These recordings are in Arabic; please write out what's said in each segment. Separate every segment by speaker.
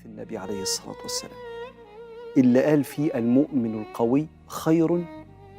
Speaker 1: حديث النبي عليه الصلاة والسلام اللي قال فيه المؤمن القوي خير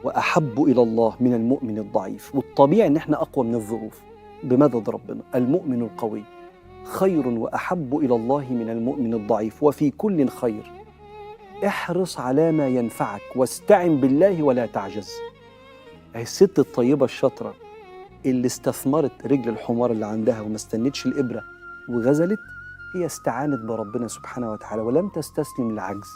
Speaker 1: وأحب إلى الله من المؤمن الضعيف. والطبيعي إن احنا أقوى من الظروف بمدد ربنا. المؤمن القوي خير وأحب إلى الله من المؤمن الضعيف وفي كل خير. احرص على ما ينفعك واستعن بالله ولا تعجز. هي الست الطيبة الشاطرة اللي استثمرت رجل الحمار اللي عندها وما استنتش الإبرة وغزلت، هي استعانت بربنا سبحانه وتعالى ولم تستسلم للعجز.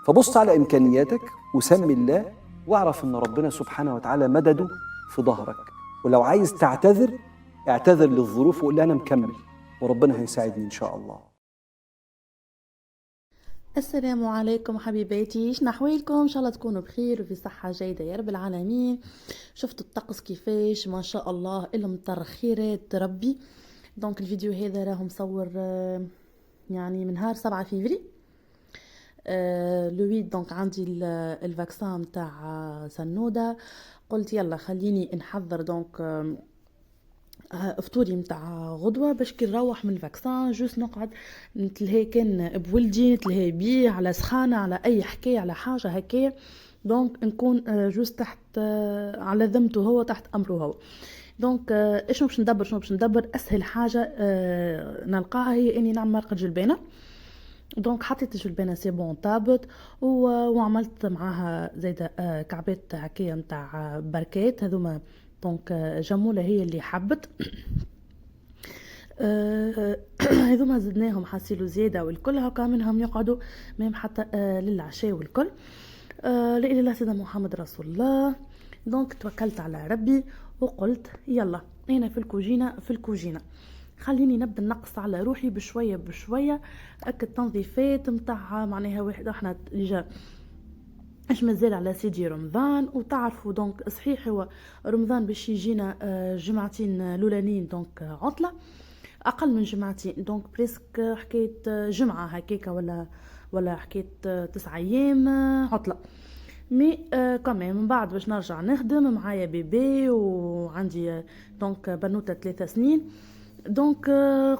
Speaker 1: فبص على إمكانياتك وسمي الله واعرف إن ربنا سبحانه وتعالى مدده في ظهرك. ولو عايز تعتذر اعتذر للظروف وقول أنا مكمل وربنا هيساعدني إن شاء الله.
Speaker 2: السلام عليكم حبيباتي، شنو احوالكم؟ ان شاء الله تكونوا بخير وفي صحه جيده يا رب العالمين. شفتوا الطقس كيفاش؟ ما شاء الله الا مطر خيرات ربي. دونك الفيديو هذا راه مصور يعني من نهار 7 فيفري لو 8. دونك عندي الفاكسان نتاع سنوده. قلت يلا خليني نحضر دونك فطوري متاع غدوه باش كي نروح من الفاكسان جوست نقعد نتلهي كان بولدي، نتلهي بيه على سخانه، على اي حكايه، على حاجه هكايا. دونك نكون جوست تحت على ذمته هو، تحت امره هو. دونك شنو باش ندبر اسهل حاجه نلقاها هي اني نعمل مرقه جلبانه. دونك حطيت الجلبانه سي بون طابت وعملت معاها زيدا كعبات هكايا نتاع بركات هذوما. دونك جمولة هي اللي حبت هذوما زدناهم حاسيلو زيادة والكل هكا منهم يقعدوا مهم حتى للعشاء والكل. لا إله إلا سيدنا محمد رسول الله. دونك توكلت على ربي وقلت يلا أنا في الكوجينة خليني نبدأ نقص على روحي بشوية بشوية. التنظيفات متاع معناها واحد احنا اللي اش مازال على سيدي رمضان، وتعرفوا دونك صحيح هو رمضان باش يجينا جمعتين الاولانيين دونك عطله اقل من جمعتين، دونك بريسك حكيت جمعه هكاكا ولا حكيت 9 ايام عطله. مي كمان من بعد باش نرجع نخدم معايا بيبي وعندي دونك بنوته 3 سنين. دونك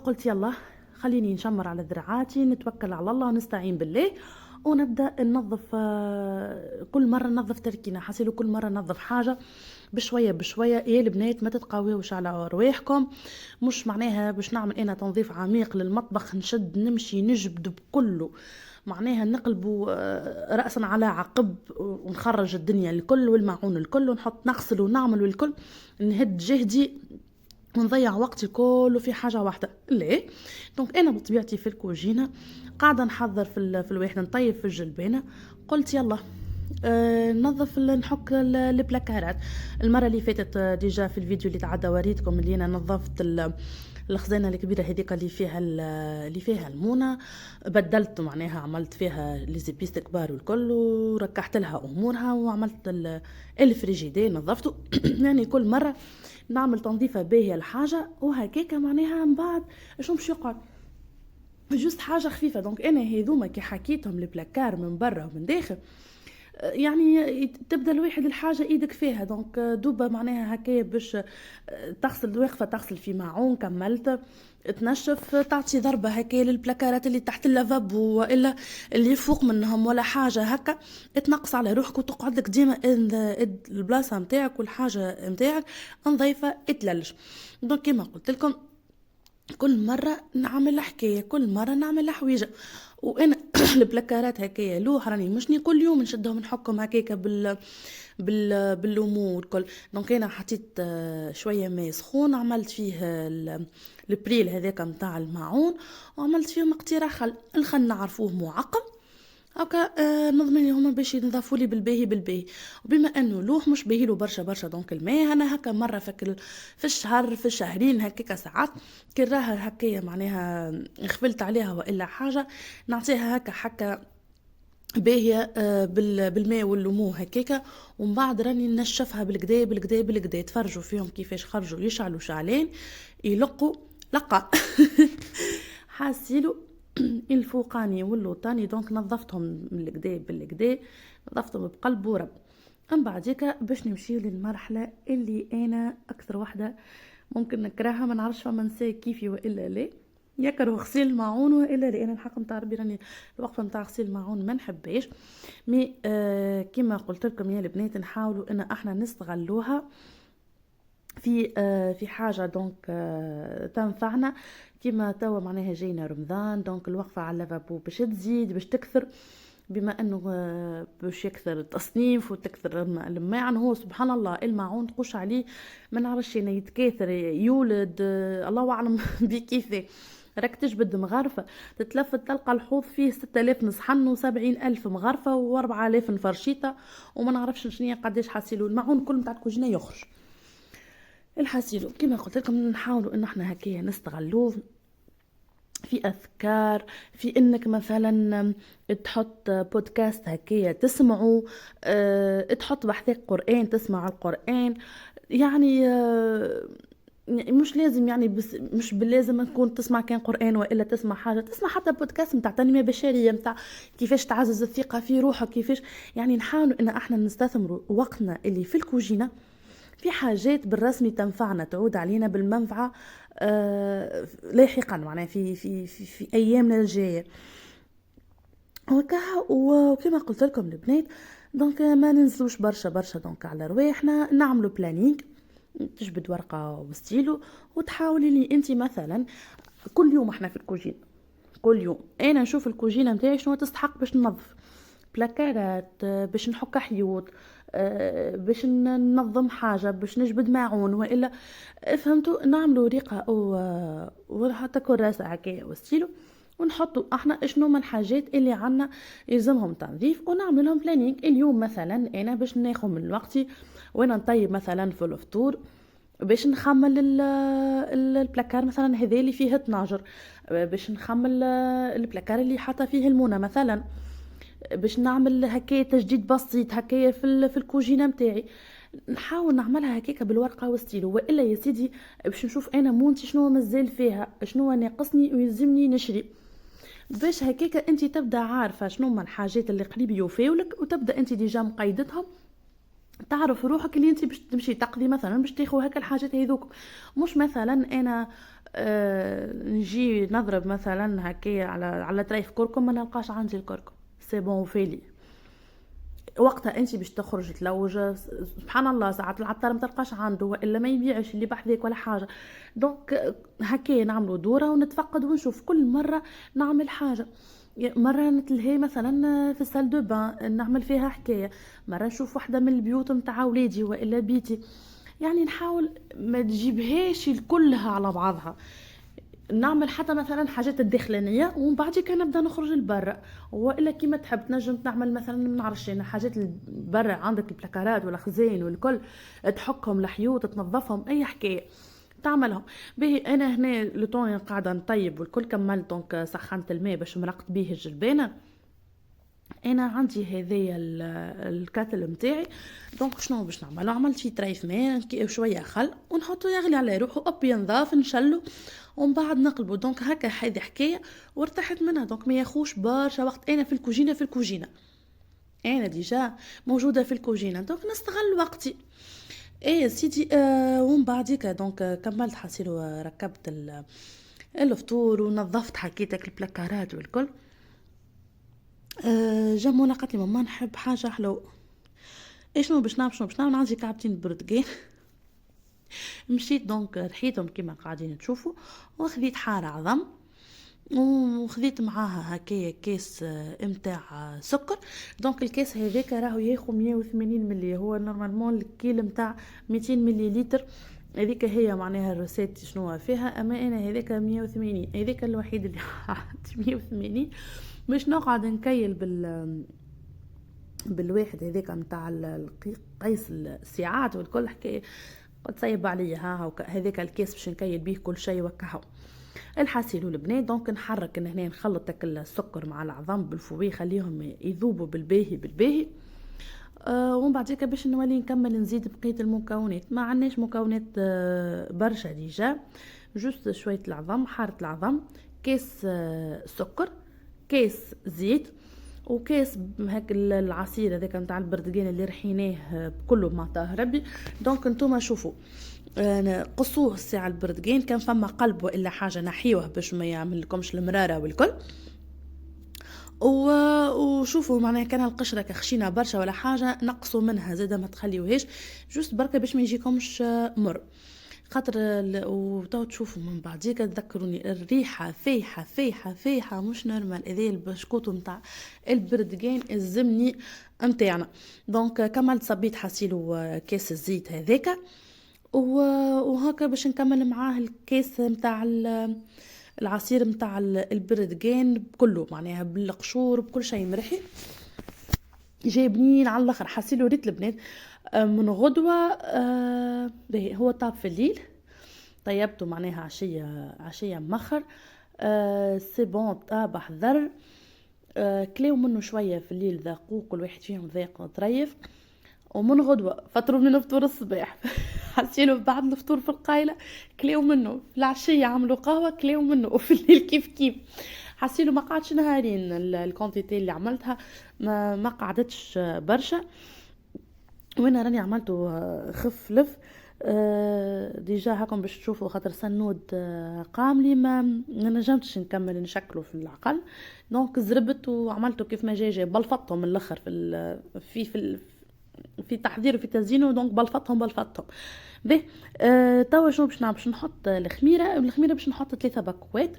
Speaker 2: قلت يلا خليني نشمر على ذراعاتي، نتوكل على الله ونستعين بالله ونبدا ننظف. كل مره ننظف تركينه حسيلو، كل مره ننظف حاجه بشويه بشويه. يا البنات ما تتقاويوش على رواحكم، مش معناها باش نعمل انا تنظيف عميق للمطبخ نشد نمشي نجبد بكله، معناها نقلبوا راسا على عقب ونخرج الدنيا الكل والمعون الكل ونحط نغسل ونعمل والكل، نهد جهدي ونضيع وقتي كله في حاجه واحده. ليه؟ دونك انا بطبيعتي في الكوجينه قاعده نحضر في الواحده نطيب في الجلبانه. قلت يلا ننظف نحك البلاكارات. المره اللي فاتت ديجا في الفيديو اللي تعدى وريتكم اللي انا نظفت الخزانه الكبيره هذيك اللي فيها المونه، بدلت معناها عملت فيها لي زيبيست كبار والكل وركحت لها امورها وعملت الفريجيدير نظفته يعني كل مره نعمل تنظيفه باهيه الحاجه وهكاكا معناها من بعد شنو باش يقعد جوست حاجه خفيفه. دونك انا هذوما كي حكيتهم البلاكار من برا ومن داخل يعني تبدا الواحد الحاجه ايدك فيها. دونك دوبه معناها هكايا باش تغسل واقفه تغسل في معون كملت تنشف تعطي ضربه هكايا للبلاكارات اللي تحت اللافابو والا اللي فوق منهم ولا حاجه هكا تنقص على روحك وتقعد لك ديما البلاصه نتاعك والحاجه نتاعك نظيفه تللج. دونك كما قلت لكم كل مره نعمل حكايه، كل مره نعمل حويجه. وانا البلاكارات هكايا لوح راني مشني كل يوم نشدهم نحكم هكاكا بالليمون والكل. دونك انا حطيت شويه ماء سخون عملت فيه البريل هذاك نتاع الماعون وعملت فيه مقطيره الخل نعرفوه معقم هكا نضمن هما باش ينظفوا لي بالباهي. وبما انه لوح مش باهي له برشا دونك الماء انا هكا مره في الشهر في الشهرين هكاكا ساعات كي راها هكايا معناها غفلت عليها والا حاجه نعطيها هكا حكا باهيه بالماء والليمون هكاكا. ومن بعد راني نشفها بالكدا تفرجوا فيهم كيفاش خرجوا يشعلوا شعلين يلقوا لقا حاسيلو الفوقاني واللوطاني. دونك نظفتهم بالكدا نظفتهم بقلب ورب. من بعديك باش نمشي للمرحله اللي انا اكثر واحده ممكن نكرهها، ما نعرفش فما نساء كيفي والا لا. يكره غسيل الماعون، والا لان الحق نتاع ربي راني الوقفه نتاع غسيل الماعون ما نحبهاش. مي كيما قلت لكم يا البنات نحاولوا ان احنا نستغلوها في حاجه دونك تنفعنا. كيما توا معناها جينا رمضان، دونك الوقفه على اللافابو باش تزيد باش تكثر، بما انه باش يكثر التصنيف وتكثر الماعن. هو سبحان الله الماعون تقش عليه ما نعرفش انا يتكاثر يولد الله اعلم بكيفاه. راك تجبد مغرفه تتلفت تلقى الحوض فيه 6000 نصحن و70000 مغرفه و4000 نفرشيطه وما نعرفش شنو قداش حاسيلو الماعون كل نتاع الكوجينه يخرج. الحاسيلو كيما قلت لكم نحاولوا ان احنا هكايا نستغلوه في أذكار، في إنك مثلا تحط بودكاست هكايا تسمعوا، تحط بحثك قرآن تسمع القرآن. يعني مش لازم يعني بس مش باللازم تكون تسمع كان قرآن وإلا تسمع حاجة، تسمع حتى بودكاست متاع تنمية بشرية متاع كيفاش تعزز الثقة في روحك، كيفاش يعني نحاول إن احنا نستثمروا وقتنا اللي في الكوجينة في حاجات بالرسمي تنفعنا تعود علينا بالمنفعة لاحقا معناها في ايامنا الجايه وكها. وكما قلت لكم البنات دونك ما ننزلوش برشا دونك على رواحنا، نعملوا بلانينغ، تجبد ورقه وستيلو وتحاولي لي انت مثلا كل يوم احنا في الكوجين كل يوم انا نشوف الكوجينه نتاعي شنو تستحق باش ننظف بلاكارات، باش نحك حيوط، باش ننظم حاجه، باش نجبد ماعون والا فهمتوا. نعملوا ورقه او حتى كراسه هكايا وستيلو ونحطوا احنا شنو من الحاجات اللي عنا يلزمهم تنظيف ونعمل لهم بلانينغ. اليوم مثلا انا باش ناخذ من وقتي وانا نطيب مثلا في الفطور باش نخمل البلاكار مثلا هذا اللي فيه الطناجر، باش نخمل البلاكار اللي حاطه فيه المونه مثلا، باش نعمل هكايا تجديد بسيط هكايا في الكوجينه نتاعي. نحاول نعملها هكاك بالورقه والستيلو والا يا سيدي باش نشوف انا مونتي شنو مازال فيها شنو ناقصني ويلزمني نشري، باش هكاك انت تبدا عارفه شنو من الحاجات اللي قريب يوفيولك وتبدا انت ديجا مقيدتهم، تعرف روحك اللي انت باش تمشي تقضي مثلا باش تاخذ هكا الحاجات هذوك. مش مثلا انا نجي نضرب مثلا هكايا على طريف كركم ما نلقاش عندي الكركم سي بون فيلي، وقتها انت باش تخرج تلوج سبحان الله ساعات العطار ما تلقاش عنده والا ما يبيعش اللي بحذاك ولا حاجه. دونك هكايا نعملوا دوره ونتفقد ونشوف كل مره نعمل حاجه. مرة نتلهي مثلا في السال دو بان نعمل فيها حكاية، مرة نشوف واحدة من البيوت متاع ولادي وإلا بيتي، يعني نحاول ما تجيبهاش كلها على بعضها. نعمل حتى مثلا حاجات الداخلانية ومن بعد كان نبدا نخرج لبرا، والا كيما تحب تنجم تعمل مثلا ما نعرفش انا حاجات برا عندك البلاكارات ولا خزين والكل تحكهم الحيوط تنظفهم اي حكايه تعملهم به. انا هنا لطوني قاعده نطيب والكل كملت دونك سخنت الماء باش مرقت به الجلبانه. انا عندي هذايا الكاتل نتاعي دونك شنو باش نعمل؟ عملت شي طريف ماء شويه خل ونحطه يغلي على روحه اب ينضاف نشلو ومن بعد نقلبه. دونك هكا هذه حكايه وارتحت منها. دونك ما ياخوش برشا وقت، انا في الكوجينه انا ديجا موجوده في الكوجينه دونك نستغل وقتي. ايه سيدي ومن بعديك دونك كملت حسيلو ركبت الفطور ونظفت حكيتك البلاكارات والكل. جمونة قالت لي ماما نحب حاجه حلو. شنو باش نعمل عندي كعبتين بردقان مشيت دونك رحيتهم كيما قاعدين تشوفوا وخذيت حاره عظم وخذيت معاها هكايا كيس متاع سكر. دونك الكيس هذاك راهو ياخذ 180 ملي، هو نورمالمون الكيل متاع 200 مليلتر، هذيك هي معناها الروسيت شنو فيها. اما انا هذاك 180 هذاك الوحيد اللي عندي 180 باش نقعد نكيل بالواحد هذاك متاع قيس الساعات والكل حكايه تصيب عليا هذاك الكيس باش نكيل بيه كل شيء وكهو. الحاسيلو البنات دونك نحرك ان هنا نخلط السكر مع العظم بالفوي خليهم يذوبوا بالباهي ومن بعد باش نولي نكمل نزيد بقيه المكونات. ما عندناش مكونات برشا ديجا، جوست شويه العظم حاره العظم كيس سكر كيس زيت وكاس هاك العصير هذاك نتاع البردقان اللي رحيناه كله بما طاه ربي. دونك نتوما شوفوا قصوه الساعة البردقين، كان فما قلب وإلا حاجة نحيوه باش ما يعمل لكمش المرارة والكل. وشوفوا معناها كان القشرة كخشينة برشا ولا حاجة نقصوا منها زادا ما تخليوهاش جوست بركة باش ما يجيكمش مر خاطر وتو تشوفوا من بعديك تذكروني الريحة فيحة فيحة فيحة مش نورمال. اذا البشكوت متاع البردقين الزمني متاعنا. دونك كملت صبيت حسيلو كاس الزيت هذاك وهكا باش نكمل معاه الكاس متاع العصير متاع البردقين كله معناها بالقشور بكل شيء مرحي جايبنين على الاخر. حسيلو ريت البنات من غدوه هو طاب في الليل طيبته معناها عشيه مخر سي بون طاب حذر كلاو منه شويه في الليل ذاقوه كل واحد فيهم ذاق طريف. ومن غدوه فطروا من فطور الصباح حسيلو بعد الفطور في القايله كلاو منه في العشيه عملوا قهوه كلاو منه وفي الليل كيف حسيلو ما قعدش نهارين الكونتيتي اللي عملتها ما قعدتش برشا وانا راني عملته خف لف ديجا هاكم باش تشوفوا خاطر سنود قاملي ما نجمتش نكمل نشكله في العقل. دونك زربت وعملته كيف ما جاي بلفطهم من الاخر في تحضير وفي تزيينه. دونك بلفطهم به توا شنو باش نعمل؟ باش نحط الخميره باش نحط 3 باكوات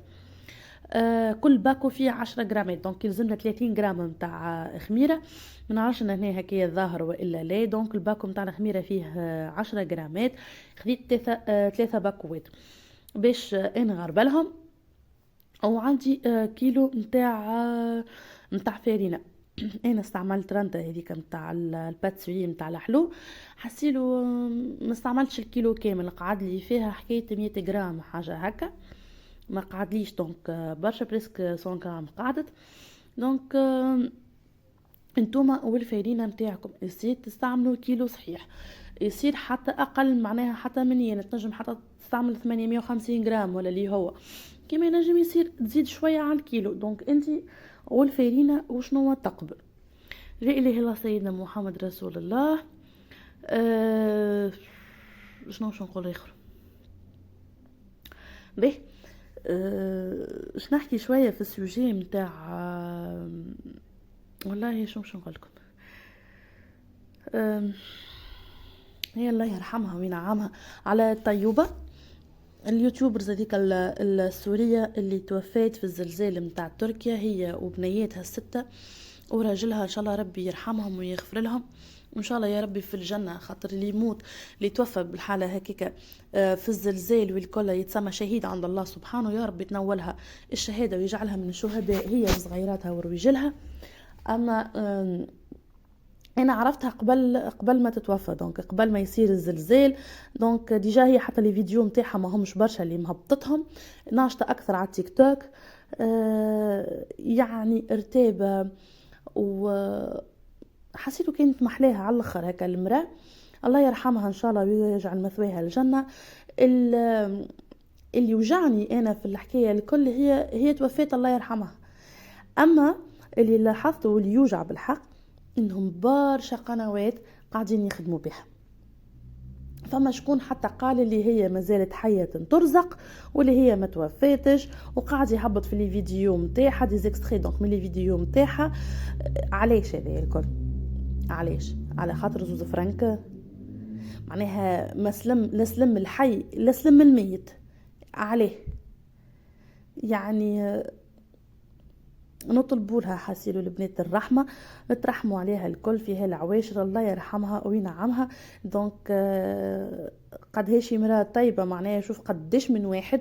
Speaker 2: كل باكو فيه 10 جرامات. دونك يلزمنا 30 جرام نتاع خميره ما نعرفش ان هنا هكايا الظاهر والا لا. دونك الباكو نتاع الخميره فيه 10 جرامات خديت 3 باكوات باش نغربلهم. وعندي كيلو نتاع فارينه انا استعملت رنده هذيك نتاع الباتسوي نتاع الحلو حسيلو ما استعملتش الكيلو كامل قعد لي فيها حكايه 100 جرام حاجه هكا ما قعدليش. دونك برشا بريسك 100 جرام قعدت. دونك انتوما والفارينه نتاعكم يصير تستعملوا كيلو صحيح يصير حتى اقل معناها حتى من يعني تنجم حتى تستعمل 850 جرام ولا اللي هو كما ينجم يصير تزيد شويه على الكيلو. دونك انت والفارينه وشنو تقبل. لا اله الا الله سيدنا محمد رسول الله. شنو نقول اخر به باش نحكي شويه في السوجي نتاع والله شنو نقول لكم. هي الله يرحمها وينعمها على طيوبه اليوتيوبرز هذيك السوريه اللي توفات في الزلزال نتاع تركيا هي وبنياتها 6 وراجلها ان شاء الله ربي يرحمهم ويغفر لهم وان شاء الله يا ربي في الجنه. خاطر اللي يموت اللي توفى بالحاله هكيك في الزلزال والكل يتسمى شهيد عند الله سبحانه يا رب يتنولها الشهاده ويجعلها من الشهداء هي وصغيراتها ورجالها. اما انا عرفتها قبل ما تتوفى دونك قبل ما يصير الزلزال. دونك ديجا هي حتى لي فيديو نتاعها ما همش برشا اللي مهبطتهم ناشطه اكثر على التيك توك يعني ارتابه وحسيته كانت محلاها على الاخر هكا المراه الله يرحمها ان شاء الله ويجعل مثواها الجنه. اللي يوجعني انا في الحكايه الكل هي توفات الله يرحمها. اما اللي لاحظته واللي يوجع بالحق انهم برشا قنوات قاعدين يخدموا بها. فما شكون حتى قال اللي هي مازالت حية ترزق واللي هي ما توفاتش وقاعد يهبط في لي فيديو نتاعها دي زيكستري دونك من لي فيديو نتاعها. علاش هذا الكل؟ علاش؟ على خاطر زوز فرانك معناها ما سلم لا سلم الحي لا سلم الميت عليه. يعني نطلبوا لها حسيلوا البنات الرحمه نترحموا عليها الكل في هالعواشر الله يرحمها وينعمها. دونك قد هيشي مراه طيبه معناها شوف قديش من واحد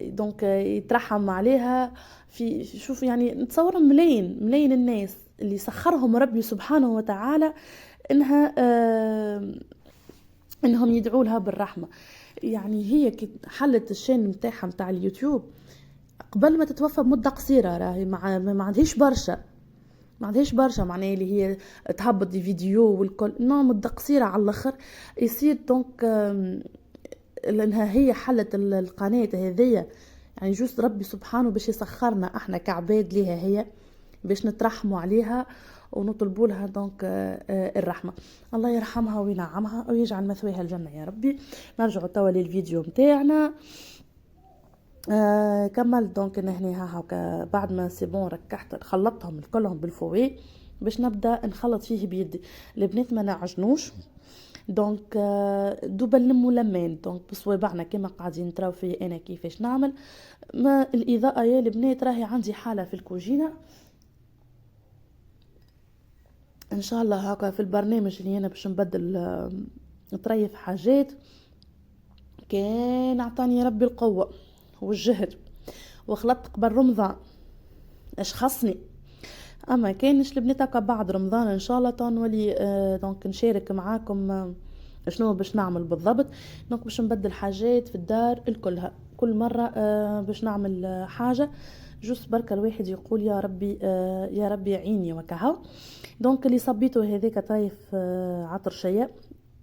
Speaker 2: دونك يترحم عليها في شوف يعني نتصور ملايين الناس اللي سخرهم ربي سبحانه وتعالى انهم يدعوا لها بالرحمه. يعني هي حلت الشان نتاعها نتاع اليوتيوب قبل ما تتوفى بمده قصيره راهي ما عندهاش برشا معناها اللي هي تهبط دي فيديو والكل مده قصيره على الاخر يصير. دونك لانها هي حلت القناه هذيا يعني جوست ربي سبحانه باش يسخرنا احنا كعباد ليها هي باش نترحموا عليها ونطلبوا لها دونك الرحمه. الله يرحمها وينعمها ويجعل مثواها الجنه يا ربي. نرجعوا توا للفيديو نتاعنا. كملت دونك نهني هاكا بعد ما سيبون ركحت خلطتهم كلهم بالفوي باش نبدا نخلط فيه بيدي. البنات ما نعجنوش دونك دوبا نلمو لمين دونك بصوابعنا كما قاعدين تراو في انا كيفاش نعمل. ما الاضاءه يا البنات راهي عندي حاله في الكوجينه ان شاء الله هاكا في البرنامج اللي انا باش نبدل نطريف حاجات. كان عطاني ربي القوه والجهد وخلطت قبل رمضان اش خصني. اما كانش البنات هكا بعد رمضان ان شاء الله تنولي دونك نشارك معاكم شنو باش نعمل بالضبط. دونك باش نبدل حاجات في الدار الكلها كل مره باش نعمل حاجه جوست بركه الواحد يقول يا ربي يا ربي عيني وكهو. دونك اللي صبيته هذاك طريف عطر شيء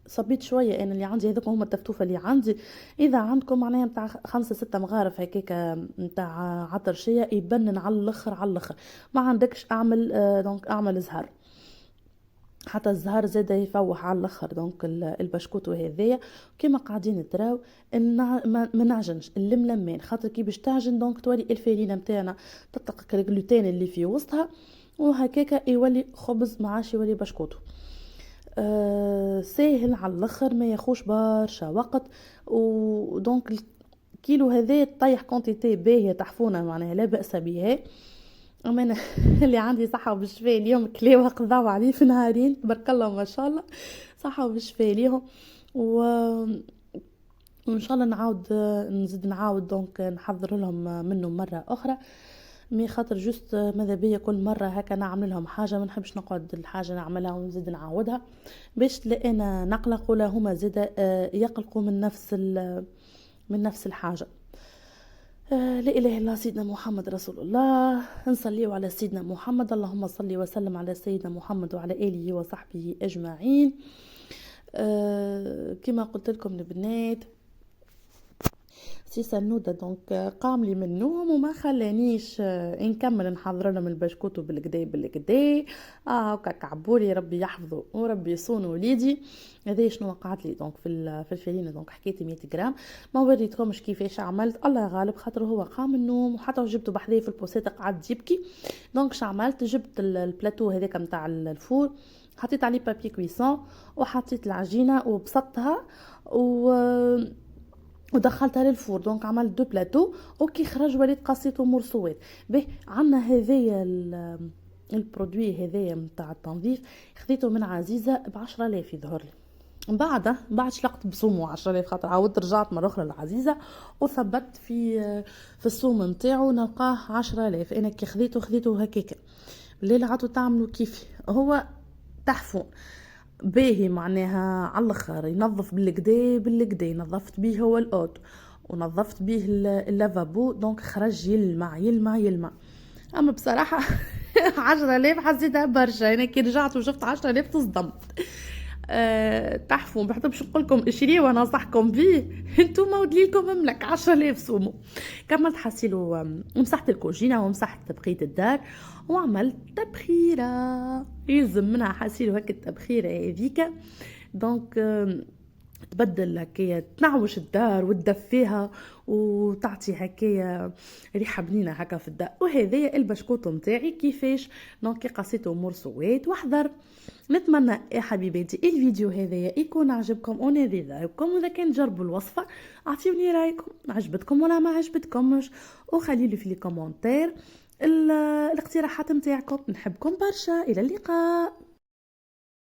Speaker 2: صبيت شويه انا اللي عندي هذوك هما التفتوفه اللي عندي. اذا عندكم معناها نتاع 5-6 مغارف هكاك نتاع عطر شيء يبنن على الاخر على الاخر. ما عندكش اعمل دونك اعمل زهر حتى الزهر زاده يفوح على الاخر. دونك البشكوت وهذايا كما قاعدين تراو ما نعجنش اللملمين خاطر كي باش تعجن دونك تولي الفرينه نتاعنا تطلق الجلوتين اللي في وسطها وهكاك يولي خبز معاش يولي بشكوتو. ساهل على الاخر ما ياخوش برشا وقت. ودونك الكيلو هذا طيح كونتيتي باهيه تحفونه معناها لا باس بها. اما انا اللي عندي صحه وبالشفاء اليوم كلاوه قضاو عليه في نهارين تبارك الله ما شاء الله صحه وبالشفاء ليهم. وان شاء الله نعاود نزيد نعاود دونك نحضر لهم منه مره اخرى. مي خاطر جوست ماذا بيا كل مره هكا نعمل لهم حاجه ما نحبش نقعد الحاجه نعملها ونزيد نعاودها باش لا انا نقلق ولا هما زيد يقلقوا من نفس الحاجه. لا اله الا الله سيدنا محمد رسول الله. نصليوا على سيدنا محمد اللهم صل وسلم على سيدنا محمد وعلى اله وصحبه اجمعين. كما قلت لكم البنات سي سنودة دونك قام لي من النوم وما خلانيش نكمل نحضر لهم البشكوت بالكدا هكا كعبولي ربي يحفظه وربي يصون وليدي. هذا شنو وقعت لي دونك في الفرينه دونك حكيت 100 غرام ما وريتكمش كيفاش عملت الله غالب خاطر هو قام من النوم وحتى جبته بحذايا في البوسيطه قعد يبكي. دونك عملت جبت البلاتو هذاك نتاع الفور حطيت عليه بابي كويسون وحطيت العجينه وبسطتها ودخلتها للفور. دونك عملت 2 بلاتو وكي خرج وليت قصيته مرسوات به. عندنا هذايا البرودوي هذايا نتاع التنظيف خذيته من عزيزه ب10,000 يظهر لي. بعد شلقت بصومه 10,000 خاطر عاودت رجعت مره اخرى لعزيزه وثبت في الصوم نتاعو نلقاه 10,000. انا كي خذيته هكاك الليل عادوا تعملوا كيفي هو تحفون باهي معناها على الاخر ينظف بالكدا نظفت بيه هو الاوتو ونظفت بيه اللافابو دونك خرج يلمع. اما بصراحه 10,000 حسيتها برشا. انا كي رجعت وشفت 10,000 تصدمت. تحفون بحطوا نقول لكم اشري وننصحكم بيه انتوما ودليلكم مملك 10,000 صوموا. كملت حسيلو مسحت الكوجينه ومسحت بقيه الدار وعملت تبخيره يلزم منها حسيلو هكا التبخيره هذيك. دونك تبدل هكايا تنعوش الدار وتدفيها وتعطي هكايا ريحه بنينه هكا في الدار. وهذايا البشكوت نتاعي كيفاش دونك قصيته مرسوات واحذر. نتمنى يا حبيباتي الفيديو هذايا يكون عجبكم ونادي رايكم واذا كان جربوا الوصفه اعطيوني رايكم عجبتكم ولا ما عجبتكمش وخليلي في لي كومونتير الاقتراحات نتاعكم. نحبكم برشا الى اللقاء.